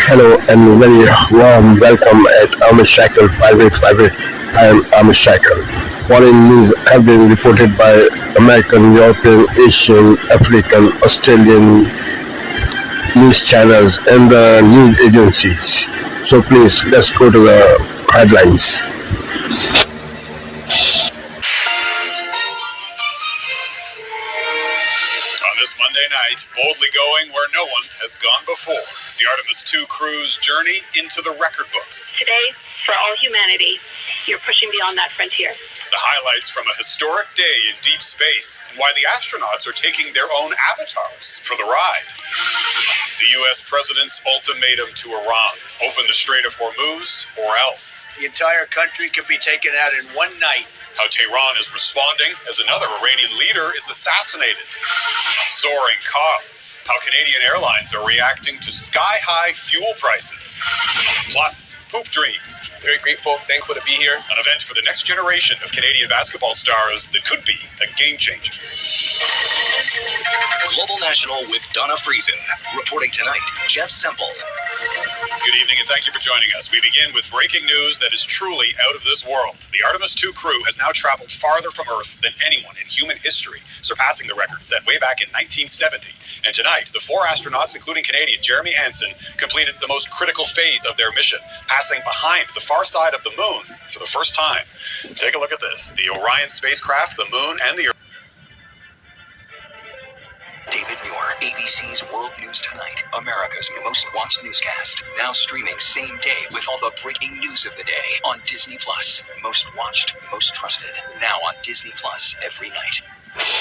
Hello and very warm welcome at Amish Cycle 5858. I am Amish Cycle. Foreign news have been reported by American, European, Asian, African, Australian news channels and the news agencies. So please let's go to the headlines. On this Monday night, boldly going where no one has gone before. The Artemis II crew's journey into the record books. Today, for all humanity, you're pushing beyond that frontier. The highlights from a historic day in deep space and why the astronauts are taking their own avatars for the ride. The U.S. president's ultimatum to Iran: open the Strait of Hormuz or else. The entire country could be taken out in one night. How Tehran is responding as another Iranian leader is assassinated. Soaring costs. How Canadian airlines are reacting to sky-high fuel prices. Plus, hoop dreams. Very grateful, thankful to be here. An event for the next generation of Canadian basketball stars that could be a game changer. Global National with Donna Friesen. Reporting tonight, Jeff Semple. Good evening and thank you for joining us. We begin with breaking news that is truly out of this world. The Artemis II crew has now traveled farther from Earth than anyone in human history, surpassing the record set way back in 1970. And tonight, the four astronauts, including Canadian Jeremy Hansen, completed the most critical phase of their mission, passing behind the far side of the moon for the first time. Take a look at this. The Orion spacecraft, the moon, and the Earth. David Muir, ABC's World News Tonight, America's most watched newscast. Now streaming same day with all the breaking news of the day on Disney Plus. Most watched, most trusted. Now on Disney Plus every night.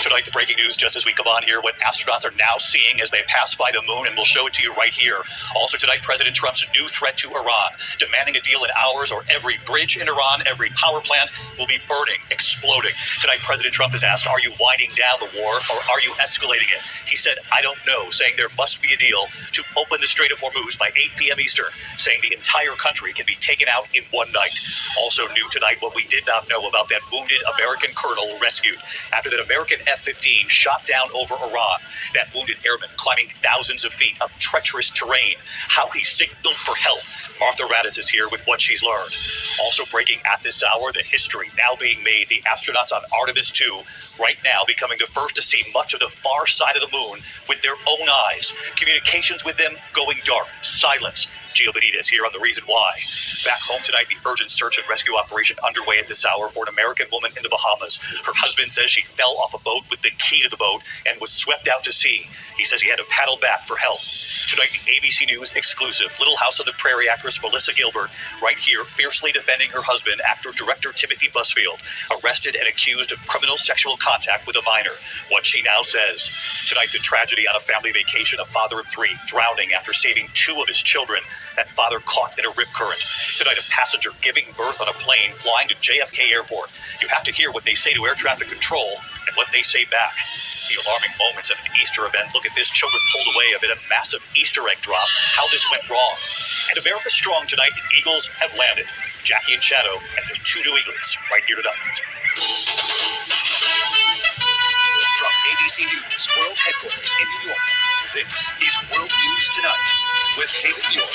Tonight, the breaking news, just as we come on here, what astronauts are now seeing as they pass by the moon, and we'll show it to you right here. Also tonight, President Trump's new threat to Iran, demanding a deal in hours or every bridge in Iran, every power plant will be burning, exploding. Tonight, President Trump is asked, are you winding down the war or are you escalating it? He said, I don't know, saying there must be a deal to open the Strait of Hormuz by 8 p.m. Eastern, saying the entire country can be taken out in one night. Also new tonight, what we did not know about that wounded American colonel rescued after that American F-15 shot down over Iran. That wounded airman climbing thousands of feet up treacherous terrain. How he signaled for help. Martha Raddatz is here with what she's learned. Also breaking at this hour, the history now being made. The astronauts on Artemis II right now becoming the first to see much of the far side of the moon with their own eyes. Communications with them going dark. Silence. Gio Benitez here on The Reason Why. Back home tonight, the urgent search and rescue operation underway at this hour for an American woman in the Bahamas. Her husband says she fell off a boat with the key to the boat and was swept out to sea. He says he had to paddle back for help. Tonight, the ABC News exclusive. Little House of the Prairie actress Melissa Gilbert, right here, fiercely defending her husband, actor-director Timothy Busfield, arrested and accused of criminal sexual contact with a minor. What she now says. Tonight, the tragedy on a family vacation. A father of three drowning after saving two of his children. That father caught in a rip current. Tonight, a passenger giving birth on a plane flying to JFK Airport. You have to hear what they say to air traffic control and what they say back. The alarming moments at an Easter event. Look at this, children pulled away amid a massive Easter egg drop. How this went wrong. And America's strong tonight. The Eagles have landed. Jackie and Shadow and their two new Eaglets right here tonight. From ABC News World Headquarters in New York, this is World News Tonight with David Muir.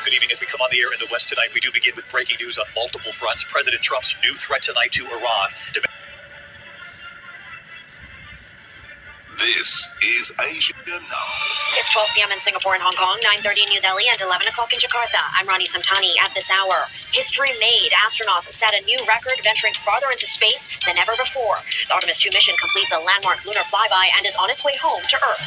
Good evening. As we come on the air in the West tonight, we do begin with breaking news on multiple fronts. President Trump's new threat tonight to Iran. This is Asia Now. It's 12 p.m. in Singapore and Hong Kong, 9:30 in New Delhi, and 11 o'clock in Jakarta. I'm Rani Samtani. At this hour, history made. Astronauts set a new record, venturing farther into space than ever before. The Artemis II mission completes the landmark lunar flyby and is on its way home to Earth.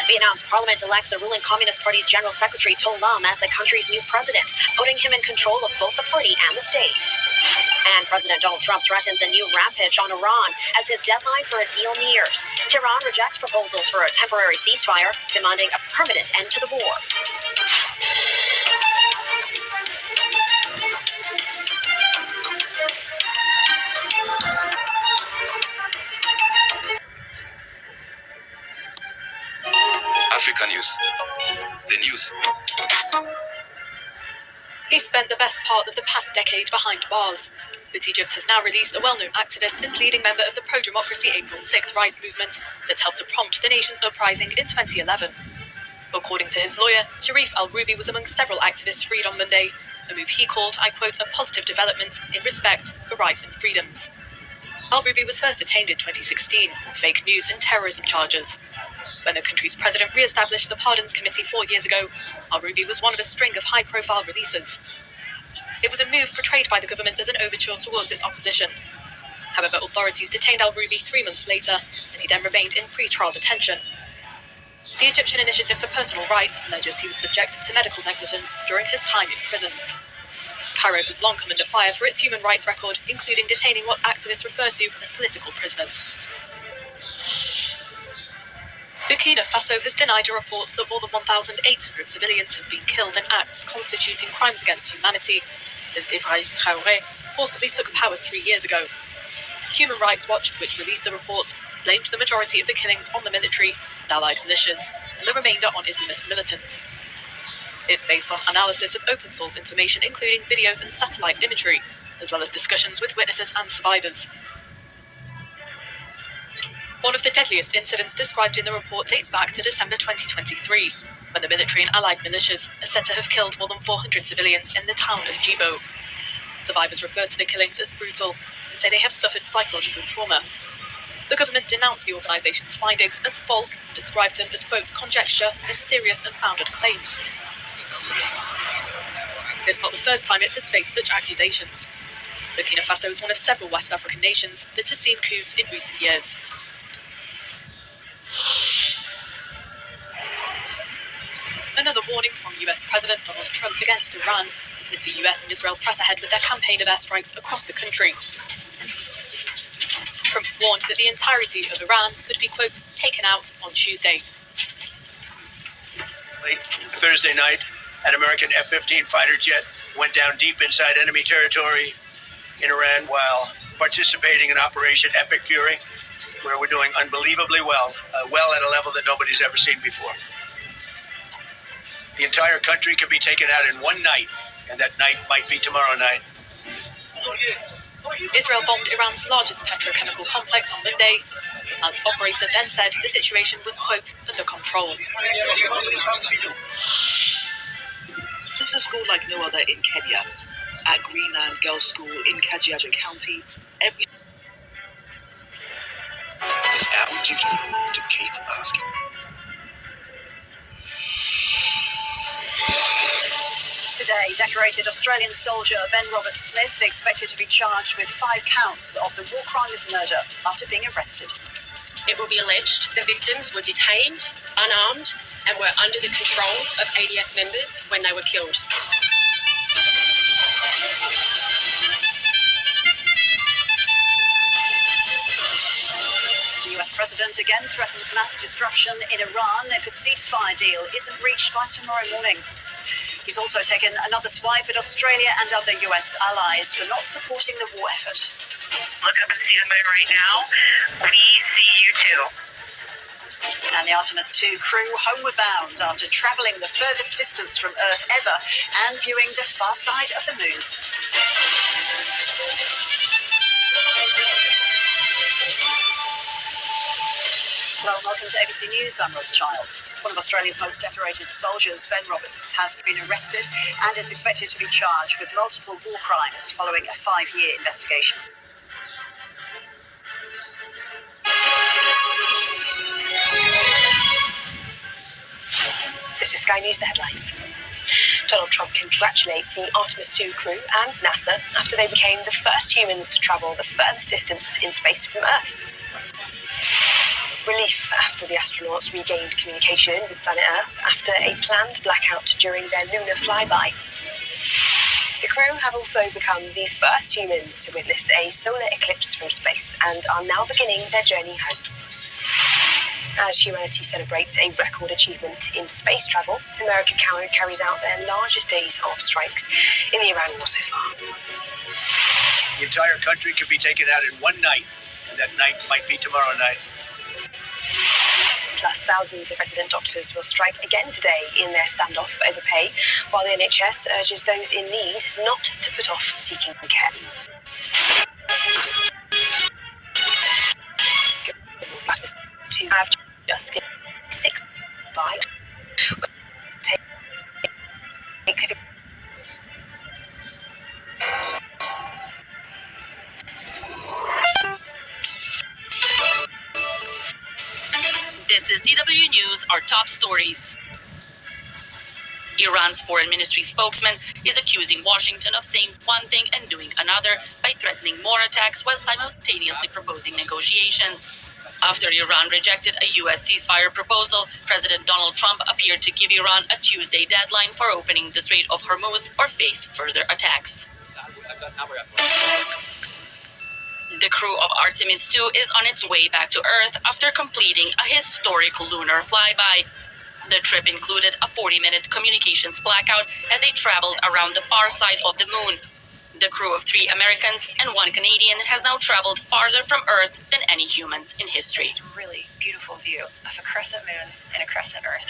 Vietnam's parliament elects the ruling Communist Party's General Secretary To Lam as the country's new president, putting him in control of both the party and the state. And President Donald Trump threatens a new rampage on Iran as his deadline for a deal nears. Tehran rejects proposals for a temporary ceasefire, demanding a permanent end to the war. Africa News. The news. He spent the best part of the past decade behind bars, but Egypt has now released a well-known activist and leading member of the pro-democracy April 6th rights movement that helped to prompt the nation's uprising in 2011. According to his lawyer, Sharif al-Rubi was among several activists freed on Monday, a move he called, I quote, a positive development in respect for rights and freedoms. Al-Rubi was first detained in 2016 on fake news and terrorism charges. When the country's president re-established the Pardons Committee 4 years ago, Al-Rubi was one of a string of high-profile releases. It was a move portrayed by the government as an overture towards its opposition. However, authorities detained al-Rubi 3 months later, and he then remained in pre-trial detention. The Egyptian Initiative for Personal Rights alleges he was subjected to medical negligence during his time in prison. Cairo has long come under fire for its human rights record, including detaining what activists refer to as political prisoners. Burkina Faso has denied a report that more than 1,800 civilians have been killed in acts constituting crimes against humanity since Ibrahim Traoré forcibly took power 3 years ago. Human Rights Watch, which released the report, blamed the majority of the killings on the military and allied militias, and the remainder on Islamist militants. It's based on analysis of open source information, including videos and satellite imagery, as well as discussions with witnesses and survivors. One of the deadliest incidents described in the report dates back to December 2023, when the military and allied militias are said to have killed more than 400 civilians in the town of Djibo. Survivors refer to the killings as brutal and say they have suffered psychological trauma. The government denounced the organisation's findings as false and described them as, quote, conjecture and serious unfounded claims. It's not the first time it has faced such accusations. Burkina Faso is one of several West African nations that has seen coups in recent years. Another warning from US President Donald Trump against Iran as the US and Israel press ahead with their campaign of airstrikes across the country. Trump warned that the entirety of Iran could be, quote, taken out on Tuesday. Late Thursday night, an American F-15 fighter jet went down deep inside enemy territory in Iran while participating in Operation Epic Fury, where we're doing unbelievably well at a level that nobody's ever seen before. The entire country could be taken out in one night, and that night might be tomorrow night. Israel bombed Iran's largest petrochemical complex on Monday. The plant's operator then said the situation was, quote, under control. This is a school like no other in Kenya. At Greenland Girls' School in Kajiado County, every... It's our duty to keep asking. Today, decorated Australian soldier Ben Roberts-Smith expected to be charged with 5 counts of the war crime of murder after being arrested. It will be alleged the victims were detained, unarmed, and were under the control of ADF members when they were killed. The US president again threatens mass destruction in Iran if a ceasefire deal isn't reached by tomorrow morning. He's also taken another swipe at Australia and other US allies for not supporting the war effort. Look up and see the moon right now. We see you too. And the Artemis 2 crew homeward bound after travelling the furthest distance from Earth ever and viewing the far side of the moon. Well, welcome to ABC News. I'm Ros Childs. One of Australia's most decorated soldiers, Ben Roberts, has been arrested and is expected to be charged with multiple war crimes following a 5-year investigation. This is Sky News, the headlines. Donald Trump congratulates the Artemis 2 crew and NASA after they became the first humans to travel the furthest distance in space from Earth. Relief after the astronauts regained communication with planet Earth after a planned blackout during their lunar flyby. The crew have also become the first humans to witness a solar eclipse from space and are now beginning their journey home. As humanity celebrates a record achievement in space travel, America carries out their largest days of strikes in the Iran war so far. The entire country could be taken out in one night, and that night might be tomorrow night. Plus, thousands of resident doctors will strike again today in their standoff over pay, while the NHS urges those in need not to put off seeking care. To have just 6 5 DW News, our top stories. Iran's foreign ministry spokesman is accusing Washington of saying one thing and doing another by threatening more attacks while simultaneously proposing negotiations. After Iran rejected a U.S. ceasefire proposal, President Donald Trump appeared to give Iran a Tuesday deadline for opening the Strait of Hormuz or face further attacks. The crew of Artemis 2 is on its way back to Earth after completing a historic lunar flyby. The trip included a 40-minute communications blackout as they traveled around the far side of the moon. The crew of 3 Americans and 1 Canadian has now traveled farther from Earth than any humans in history. Really beautiful view of a crescent moon and a crescent Earth.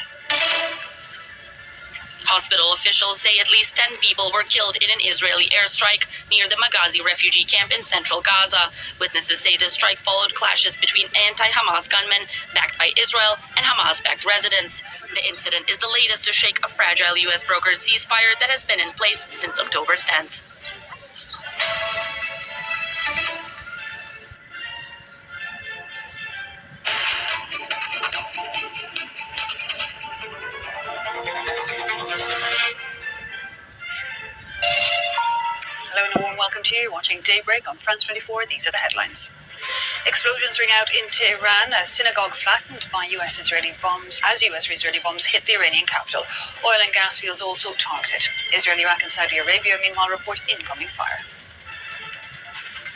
Hospital officials say at least 10 people were killed in an Israeli airstrike near the Maghazi refugee camp in central Gaza. Witnesses say the strike followed clashes between anti-Hamas gunmen backed by Israel and Hamas-backed residents. The incident is the latest to shake a fragile U.S.-brokered ceasefire that has been in place since October 10th. Hello and a warm welcome to you watching Daybreak on France 24. These are the headlines. Explosions ring out in Tehran, a synagogue flattened by US-Israeli bombs as US-Israeli bombs hit the Iranian capital. Oil and gas fields also targeted. Israel, Iraq and Saudi Arabia meanwhile report incoming fire.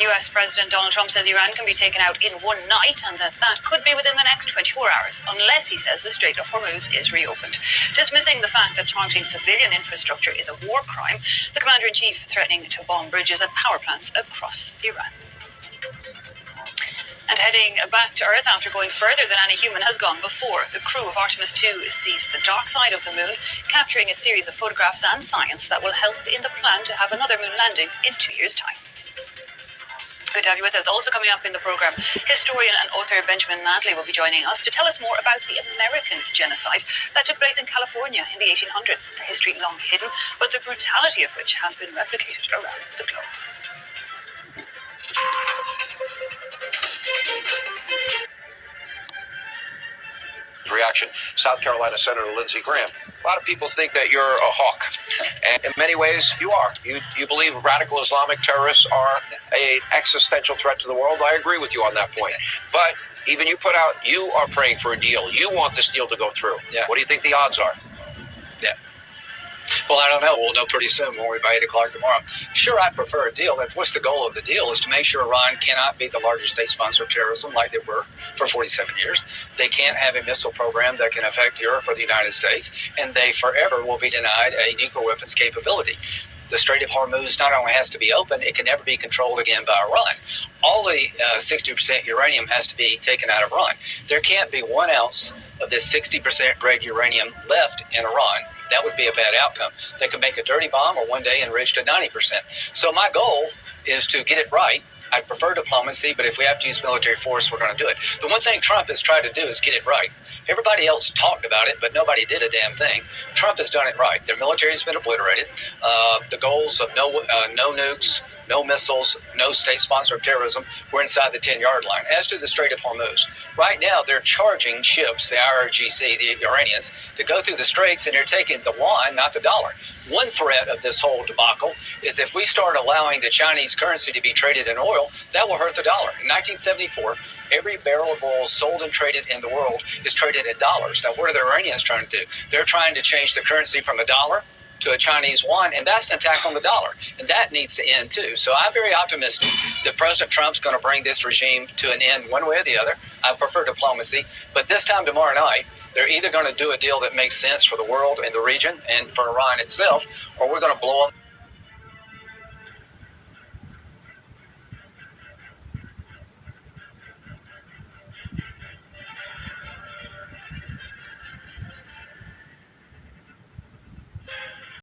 US President Donald Trump says Iran can be taken out in one night and that could be within the next 24 hours, unless he says the Strait of Hormuz is reopened. Dismissing the fact that targeting civilian infrastructure is a war crime, the commander-in-chief threatening to bomb bridges and power plants across Iran. And heading back to Earth after going further than any human has gone before, the crew of Artemis 2 sees the dark side of the moon, capturing a series of photographs and science that will help in the plan to have another moon landing in 2 years' time. Good to have you with us. Also coming up in the program, historian and author Benjamin Madley will be joining us to tell us more about the American genocide that took place in California in the 1800s, a history long hidden, but the brutality of which has been replicated around the globe. Reaction. South Carolina Senator Lindsey Graham. A lot of people think that you're a hawk, and in many ways you are. You believe radical Islamic terrorists are an existential threat to the world. I agree with you on that point. But even you are praying for a deal. You want this deal to go through. Yeah. What do you think the odds are? Yeah. Well, I don't know. We'll know pretty soon when we're by 8 o'clock tomorrow. Sure, I prefer a deal. What's the goal of the deal is to make sure Iran cannot be the largest state sponsor of terrorism like they were for 47 years. They can't have a missile program that can affect Europe or the United States. And they forever will be denied a nuclear weapons capability. The Strait of Hormuz not only has to be open, it can never be controlled again by Iran. All the 60% uranium has to be taken out of Iran. There can't be 1 ounce of this 60% grade uranium left in Iran. That would be a bad outcome. They could make a dirty bomb or one day enrich to 90%. So my goal is to get it right. I prefer diplomacy, but if we have to use military force, we're going to do it. The one thing Trump has tried to do is get it right. Everybody else talked about it, but nobody did a damn thing. Trump has done it right. Their military has been obliterated. The goals of no nukes, no missiles, no state sponsor of terrorism were inside the 10-yard line. As to the Strait of Hormuz, right now they're charging ships, the IRGC, the Iranians, to go through the straits, and they're taking the yuan, not the dollar. One threat of this whole debacle is if we start allowing the Chinese currency to be traded in oil, that will hurt the dollar. In 1974, every barrel of oil sold and traded in the world is traded in dollars. Now, what are the Iranians trying to do? They're trying to change the currency from a dollar to a Chinese yuan, and that's an attack on the dollar. And that needs to end, too. So I'm very optimistic that President Trump's going to bring this regime to an end one way or the other. I prefer diplomacy. But this time tomorrow night, they're either going to do a deal that makes sense for the world and the region and for Iran itself, or we're going to blow them